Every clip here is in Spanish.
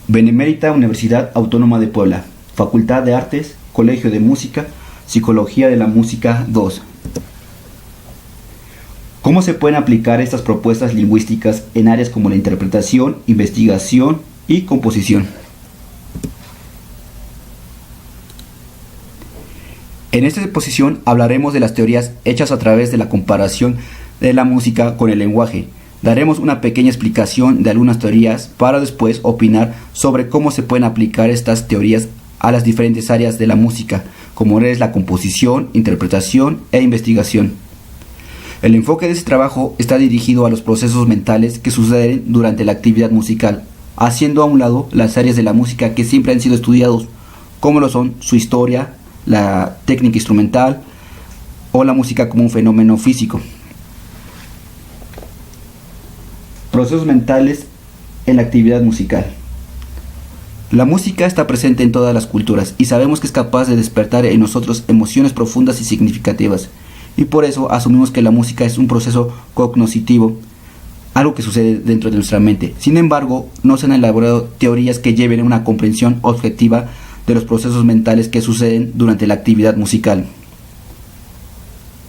Benemérita Universidad Autónoma de Puebla, Facultad de Artes, Colegio de Música, Psicología de la Música 2. ¿Cómo se pueden aplicar estas propuestas lingüísticas en áreas como la interpretación, investigación y composición? En esta exposición hablaremos de las teorías hechas a través de la comparación de la música con el lenguaje. Daremos una pequeña explicación de algunas teorías para después opinar sobre cómo se pueden aplicar estas teorías a las diferentes áreas de la música, como es la composición, interpretación e investigación. El enfoque de este trabajo está dirigido a los procesos mentales que suceden durante la actividad musical, haciendo a un lado las áreas de la música que siempre han sido estudiados, como lo son su historia, la técnica instrumental o la música como un fenómeno físico. Procesos mentales en la actividad musical. La música está presente en todas las culturas y sabemos que es capaz de despertar en nosotros emociones profundas y significativas, y por eso asumimos que la música es un proceso cognoscitivo, algo que sucede dentro de nuestra mente. Sin embargo, no se han elaborado teorías que lleven a una comprensión objetiva de los procesos mentales que suceden durante la actividad musical.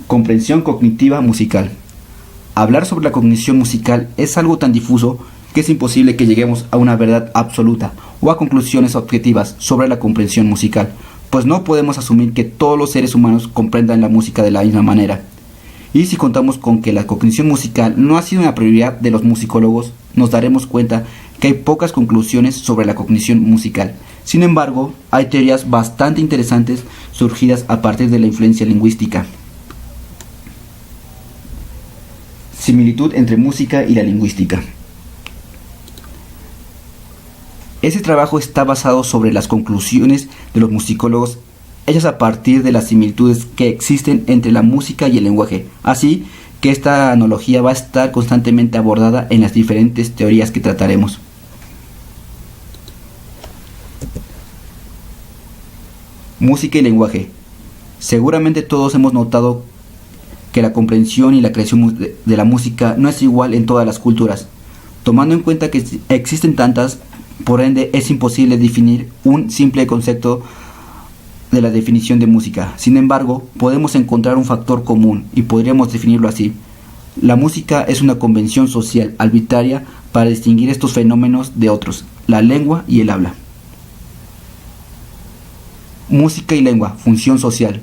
Comprensión cognitiva musical. Hablar sobre la cognición musical es algo tan difuso que es imposible que lleguemos a una verdad absoluta o a conclusiones objetivas sobre la comprensión musical, pues no podemos asumir que todos los seres humanos comprendan la música de la misma manera. Y si contamos con que la cognición musical no ha sido una prioridad de los musicólogos, nos daremos cuenta que hay pocas conclusiones sobre la cognición musical. Sin embargo, hay teorías bastante interesantes surgidas a partir de la influencia lingüística. Similitud entre música y la lingüística. Ese trabajo está basado sobre las conclusiones de los musicólogos hechas a partir de las similitudes que existen entre la música y el lenguaje, así que esta analogía va a estar constantemente abordada en las diferentes teorías que trataremos. Música y lenguaje. Seguramente todos hemos notado que la comprensión y la creación de la música no es igual en todas las culturas. Tomando en cuenta que existen tantas, por ende es imposible definir un simple concepto de la definición de música. Sin embargo, podemos encontrar un factor común y podríamos definirlo así. La música es una convención social arbitraria para distinguir estos fenómenos de otros, la lengua y el habla. Música y lengua, función social.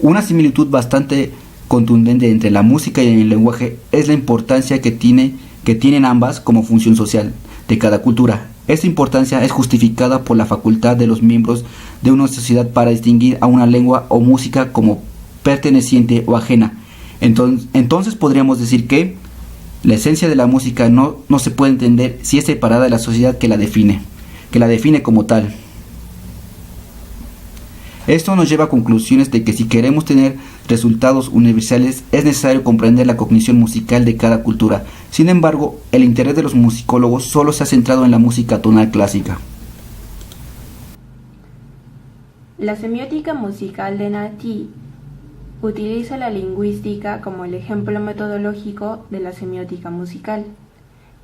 Una similitud bastante contundente entre la música y el lenguaje es la importancia que tienen ambas como función social de cada cultura. Esta importancia es justificada por la facultad de los miembros de una sociedad para distinguir a una lengua o música como perteneciente o ajena. Entonces podríamos decir que la esencia de la música no se puede entender si es separada de la sociedad que la define como tal. Esto nos lleva a conclusiones de que si queremos tener resultados universales es necesario comprender la cognición musical de cada cultura. Sin embargo, el interés de los musicólogos solo se ha centrado en la música tonal clásica. La semiótica musical de Nati utiliza la lingüística como el ejemplo metodológico de la semiótica musical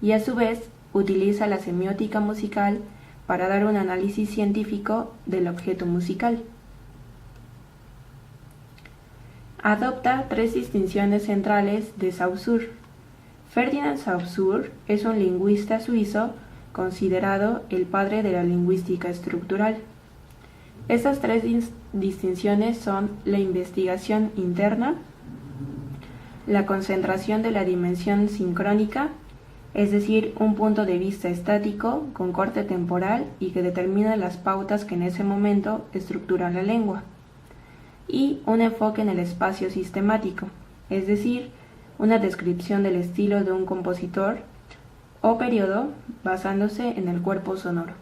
y a su vez utiliza la semiótica musical para dar un análisis científico del objeto musical. Adopta tres distinciones centrales de Saussure. Ferdinand Saussure es un lingüista suizo considerado el padre de la lingüística estructural. Estas tres distinciones son la investigación interna, la concentración de la dimensión sincrónica, es decir, un punto de vista estático con corte temporal y que determina las pautas que en ese momento estructuran la lengua, y un enfoque en el espacio sistemático, es decir, una descripción del estilo de un compositor o periodo basándose en el cuerpo sonoro.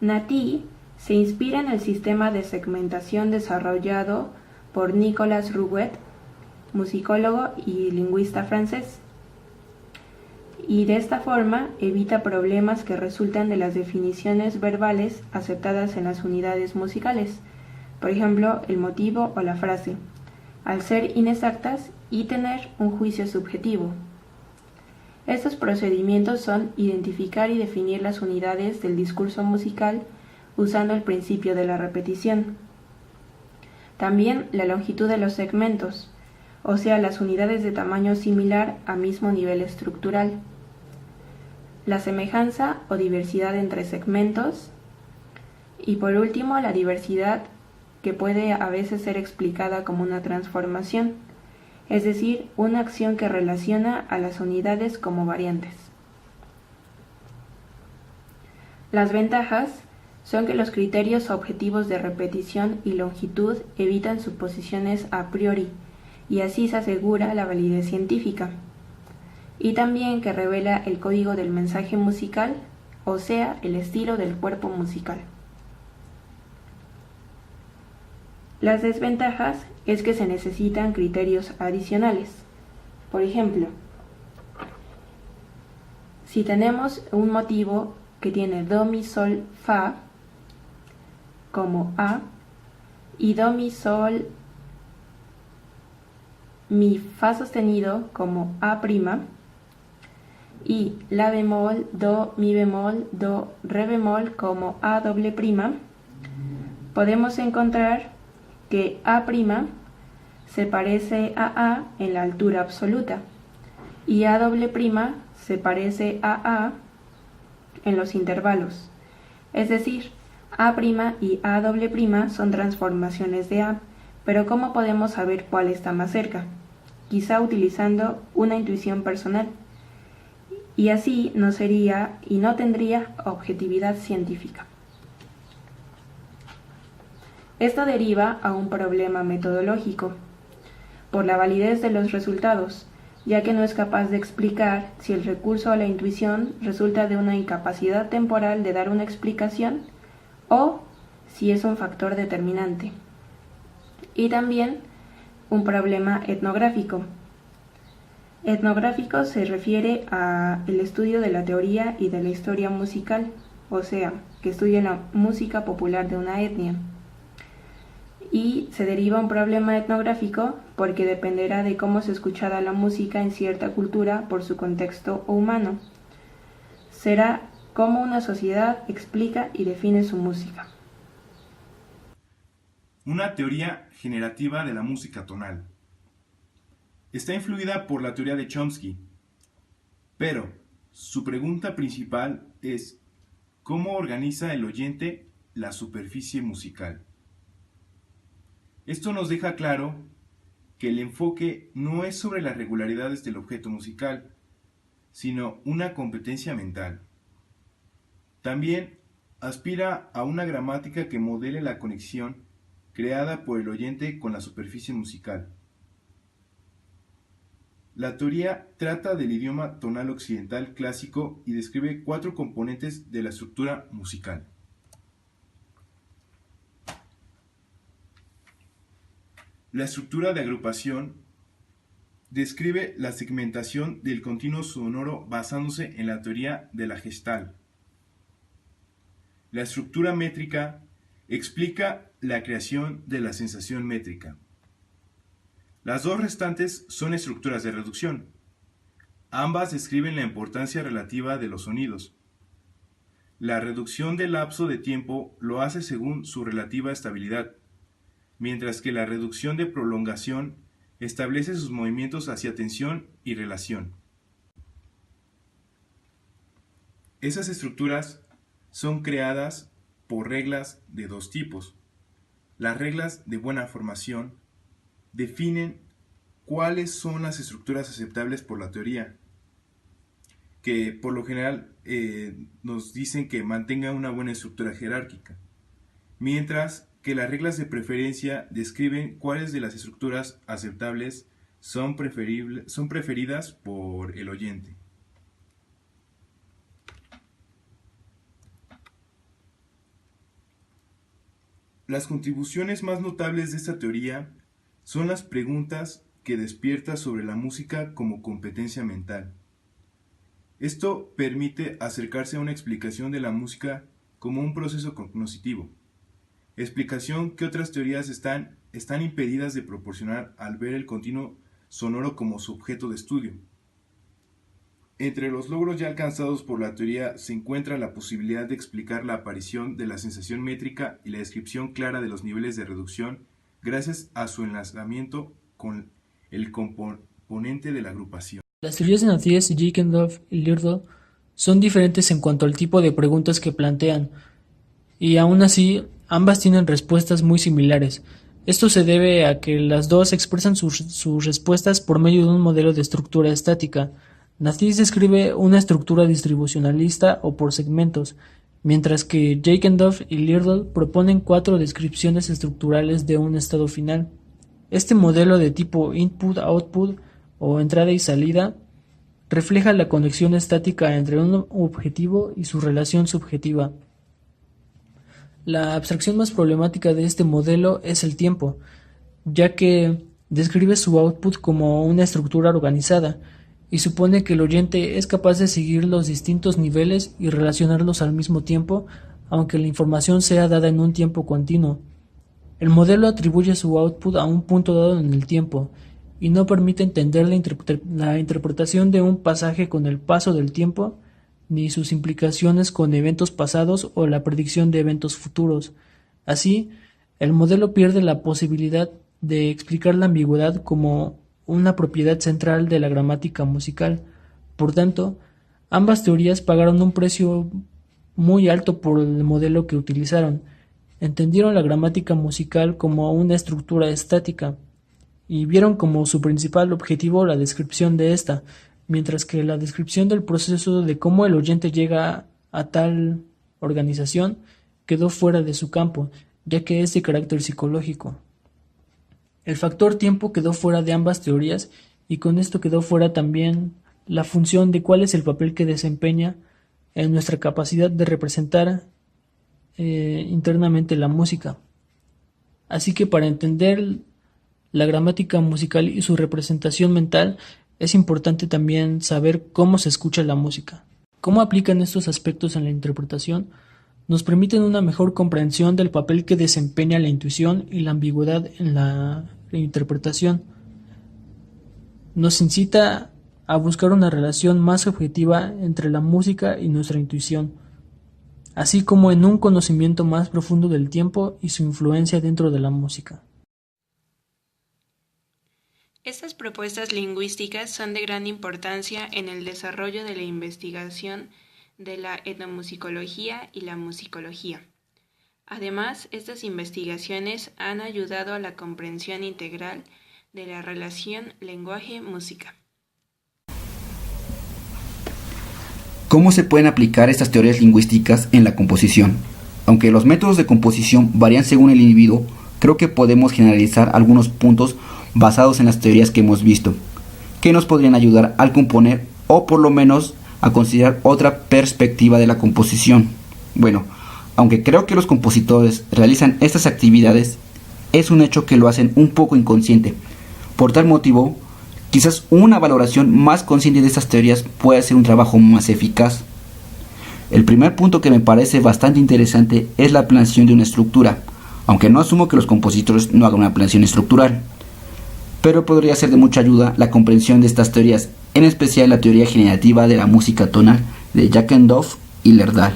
Nati se inspira en el sistema de segmentación desarrollado por Nicolas Rouet, musicólogo y lingüista francés, y de esta forma evita problemas que resultan de las definiciones verbales aceptadas en las unidades musicales, por ejemplo, el motivo o la frase, al ser inexactas y tener un juicio subjetivo. Estos procedimientos son identificar y definir las unidades del discurso musical usando el principio de la repetición. También la longitud de los segmentos, o sea, las unidades de tamaño similar a mismo nivel estructural. La semejanza o diversidad entre segmentos. Y por último, la diversidad, que puede a veces ser explicada como una transformación, es decir, una acción que relaciona a las unidades como variantes. Las ventajas son que los criterios objetivos de repetición y longitud evitan suposiciones a priori, y así se asegura la validez científica. Y también que revela el código del mensaje musical, o sea, el estilo del cuerpo musical. Las desventajas es que se necesitan criterios adicionales. Por ejemplo, si tenemos un motivo que tiene do, mi, sol, fa como A y do, mi, sol, mi, fa sostenido como A', y la bemol, do, mi bemol, do, re bemol como A doble prima, podemos encontrar que A' se parece a A en la altura absoluta y A doble prima se parece a A en los intervalos. Es decir, A' y A doble prima son transformaciones de A, pero ¿cómo podemos saber cuál está más cerca? Quizá utilizando una intuición personal. Y así no sería y no tendría objetividad científica. Esto deriva a un problema metodológico, por la validez de los resultados, ya que no es capaz de explicar si el recurso a la intuición resulta de una incapacidad temporal de dar una explicación o si es un factor determinante. Y también un problema etnográfico. Etnográfico se refiere al estudio de la teoría y de la historia musical, o sea, que estudia la música popular de una etnia. Y se deriva un problema etnográfico porque dependerá de cómo se escuchará la música en cierta cultura por su contexto humano. Será cómo una sociedad explica y define su música. Una teoría generativa de la música tonal. Está influida por la teoría de Chomsky, pero su pregunta principal es ¿cómo organiza el oyente la superficie musical? Esto nos deja claro que el enfoque no es sobre las regularidades del objeto musical, sino una competencia mental. También aspira a una gramática que modele la conexión creada por el oyente con la superficie musical. La teoría trata del idioma tonal occidental clásico y describe 4 componentes de la estructura musical. La estructura de agrupación describe la segmentación del continuo sonoro basándose en la teoría de la Gestalt. La estructura métrica explica la creación de la sensación métrica. Las dos restantes son estructuras de reducción. Ambas describen la importancia relativa de los sonidos. La reducción del lapso de tiempo lo hace según su relativa estabilidad, mientras que la reducción de prolongación establece sus movimientos hacia tensión y relación. Esas estructuras son creadas por reglas de 2 tipos. Las reglas de buena formación definen cuáles son las estructuras aceptables por la teoría, que por lo general nos dicen que mantenga una buena estructura jerárquica, mientras que las reglas de preferencia describen cuáles de las estructuras aceptables son preferidas por el oyente. Las contribuciones más notables de esta teoría son las preguntas que despierta sobre la música como competencia mental. Esto permite acercarse a una explicación de la música como un proceso cognoscitivo, explicación que otras teorías están impedidas de proporcionar al ver el continuo sonoro como su objeto de estudio. Entre los logros ya alcanzados por la teoría se encuentra la posibilidad de explicar la aparición de la sensación métrica y la descripción clara de los niveles de reducción gracias a su enlazamiento con el componente de la agrupación. Las teorías de Naties, Jekendorf y Lirdl son diferentes en cuanto al tipo de preguntas que plantean, y aún así ambas tienen respuestas muy similares. Esto se debe a que las dos expresan sus respuestas por medio de un modelo de estructura estática. Naties describe una estructura distribucionalista o por segmentos, mientras que Jekendorf y Lirdl proponen 4 descripciones estructurales de un estado final. Este modelo de tipo input-output o entrada y salida refleja la conexión estática entre un objetivo y su relación subjetiva. La abstracción más problemática de este modelo es el tiempo, ya que describe su output como una estructura organizada y supone que el oyente es capaz de seguir los distintos niveles y relacionarlos al mismo tiempo, aunque la información sea dada en un tiempo continuo. El modelo atribuye su output a un punto dado en el tiempo y no permite entender la interpretación de un pasaje con el paso del tiempo, ni sus implicaciones con eventos pasados o la predicción de eventos futuros. Así, el modelo pierde la posibilidad de explicar la ambigüedad como una propiedad central de la gramática musical. Por tanto, ambas teorías pagaron un precio muy alto por el modelo que utilizaron. Entendieron la gramática musical como una estructura estática y vieron como su principal objetivo la descripción de esta, mientras que la descripción del proceso de cómo el oyente llega a tal organización quedó fuera de su campo, ya que es de carácter psicológico. El factor tiempo quedó fuera de ambas teorías y con esto quedó fuera también la función de cuál es el papel que desempeña en nuestra capacidad de representar internamente la música. Así que para entender la gramática musical y su representación mental es importante también saber cómo se escucha la música. Cómo aplican estos aspectos en la interpretación nos permiten una mejor comprensión del papel que desempeña la intuición y la ambigüedad en la interpretación. Nos incita a buscar una relación más objetiva entre la música y nuestra intuición, así como en un conocimiento más profundo del tiempo y su influencia dentro de la música. Estas propuestas lingüísticas son de gran importancia en el desarrollo de la investigación de la etnomusicología y la musicología. Además, estas investigaciones han ayudado a la comprensión integral de la relación lenguaje-música. ¿Cómo se pueden aplicar estas teorías lingüísticas en la composición? Aunque los métodos de composición varían según el individuo, creo que podemos generalizar algunos puntos basados en las teorías que hemos visto, que nos podrían ayudar al componer o por lo menos a considerar otra perspectiva de la composición. Bueno, aunque creo que los compositores realizan estas actividades, es un hecho que lo hacen un poco inconsciente. Por tal motivo, quizás una valoración más consciente de estas teorías pueda ser un trabajo más eficaz. El primer punto que me parece bastante interesante es la planeación de una estructura, aunque no asumo que los compositores no hagan una planeación estructural, pero podría ser de mucha ayuda la comprensión de estas teorías, en especial la teoría generativa de la música tonal de Jekendorf y Lirdl.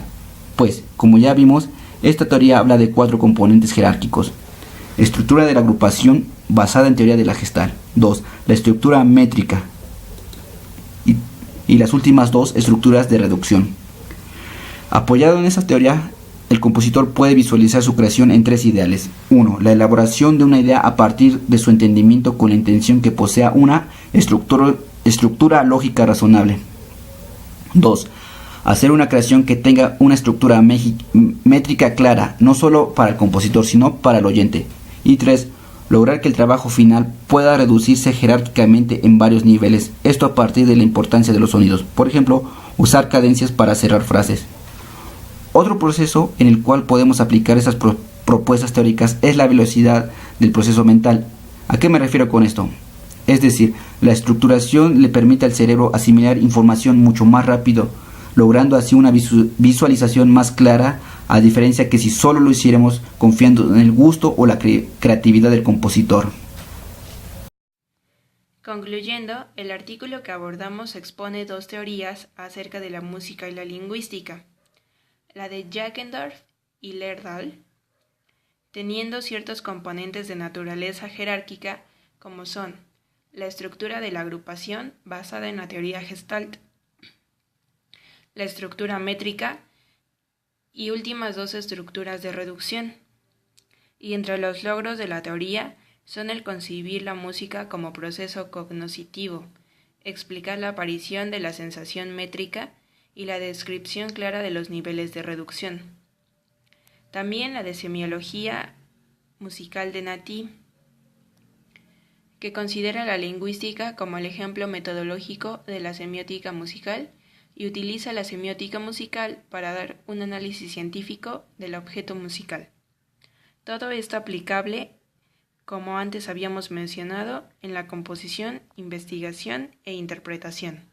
Pues, como ya vimos, esta teoría habla de 4 componentes jerárquicos. Estructura de la agrupación basada en teoría de la Gestalt. 2. La estructura métrica. Y las últimas 2 estructuras de reducción. Apoyado en esta teoría, el compositor puede visualizar su creación en 3 ideales. 1. La elaboración de una idea a partir de su entendimiento con la intención que posea una estructura lógica razonable. 2. Hacer una creación que tenga una estructura métrica clara, no solo para el compositor, sino para el oyente. Y 3. Lograr que el trabajo final pueda reducirse jerárquicamente en varios niveles, esto a partir de la importancia de los sonidos. Por ejemplo, usar cadencias para cerrar frases. Otro proceso en el cual podemos aplicar esas propuestas teóricas es la velocidad del proceso mental. ¿A qué me refiero con esto? Es decir, la estructuración le permite al cerebro asimilar información mucho más rápido, logrando así una visualización más clara, a diferencia que si solo lo hiciéramos confiando en el gusto o la creatividad del compositor. Concluyendo, el artículo que abordamos expone dos teorías acerca de la música y la lingüística, la de Jackendorf y Lerdahl, teniendo ciertos componentes de naturaleza jerárquica como son la estructura de la agrupación basada en la teoría Gestalt, la estructura métrica y últimas dos estructuras de reducción. Y entre los logros de la teoría son el concebir la música como proceso cognoscitivo, explicar la aparición de la sensación métrica y la descripción clara de los niveles de reducción. También la de semiología musical de Nati, que considera la lingüística como el ejemplo metodológico de la semiótica musical y utiliza la semiótica musical para dar un análisis científico del objeto musical. Todo esto aplicable, como antes habíamos mencionado, en la composición, investigación e interpretación.